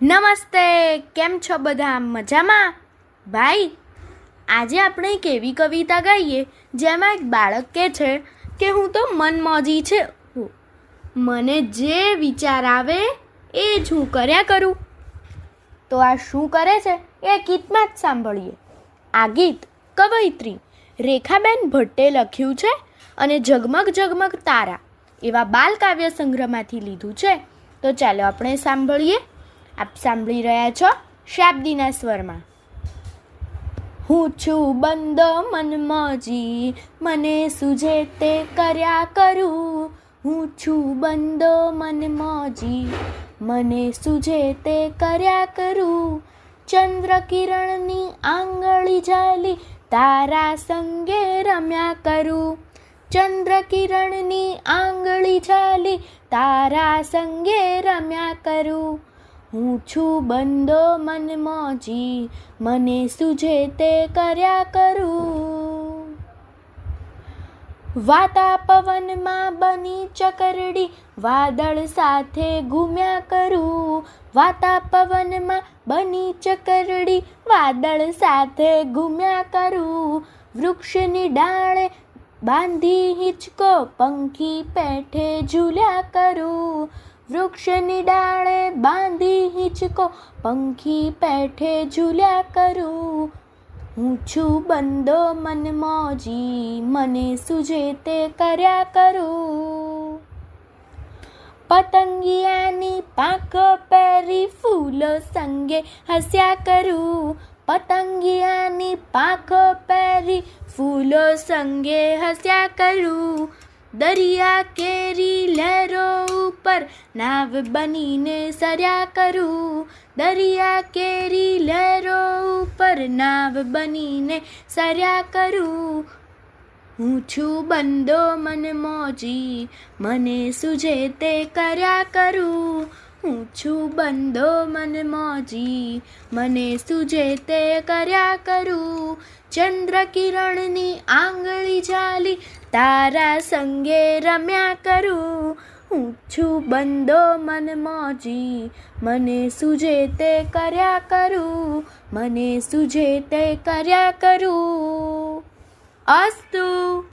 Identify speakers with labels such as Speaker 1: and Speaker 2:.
Speaker 1: નમસ્તે, કેમ છો બધા? મજામાં? ભાઈ, આજે આપણે એક એવી કવિતા ગાઈએ જેમાં એક બાળક કહે છે કે હું તો મનમોજી છે, મને જે વિચાર આવે એ જ હું કર્યા કરું. તો આ શું કરે છે એ ગીતમાં જ સાંભળીએ. આ ગીત કવયિત્રી રેખાબેન ભટ્ટે લખ્યું છે અને ઝગમગ ઝગમગ તારા એવા બાલકાવ્ય સંગ્રહમાંથી લીધું છે. તો ચાલો આપણે સાંભળીએ. આપ સાંભળી રહ્યા છો શાબ્દીના સ્વરમાં. હું છું બંદો મનમોજી, મને સૂઝે તે કર્યા કરું. હું છું બંદો મનમોજી, મને સૂઝે તે કર્યા કરું. ચંદ્ર કિરણની આંગળી ઝાલી તારા સંગે રમ્યા કરું. ચંદ્ર કિરણની આંગળી ઝાલી તારા સંગે રમ્યા કરું. હું છું બંદો મનમોજી, મને સૂઝે તે કર્યા કરું. વાતા પવનમાં બની ચકરડી વાદળ સાથે ઘૂમ્યા કરું. વાતા પવનમાં બની ચકરડી વાદળ સાથે ઘૂમ્યા કરું. વૃક્ષની ડાળે બાંધી હિંચકો પંખી પેઠે ઝૂલ્યા કરું. વૃક્ષની ડાળે બાંધી હિંચકો પંખી પેઠે ઝૂલ્યા કરું. હું છું બંદો મનમોજી, મને સૂઝે તે કર્યા કરું. પતંગિયાની પાંખો પહેરી ફૂલો સંગે હસ્યા કરું. પતંગિયાની પાંખો પહેરી ફૂલો સંગે હસ્યા કરું. દરિયા કેરી લહેરો ઉપર નાવ બનીને સર્યા કરું. દરિયા કેરી લહેરો ઉપર નાવ બનીને સર્યા કરું. હું છું બંદો મનમોજી, મને સૂઝે તે કર્યા કરું. હું છું બંદો મનમોજી, મને સૂઝે તે કર્યા કરું. ચંદ્ર કિરણની આંગળી ઝાલી તારા સંગે રમ્યા કરું. હું છું બંદો મનમોજી, મને સૂઝે તે કર્યા કરું. મને સૂઝે તે કર્યા કરું. અસ્તુ.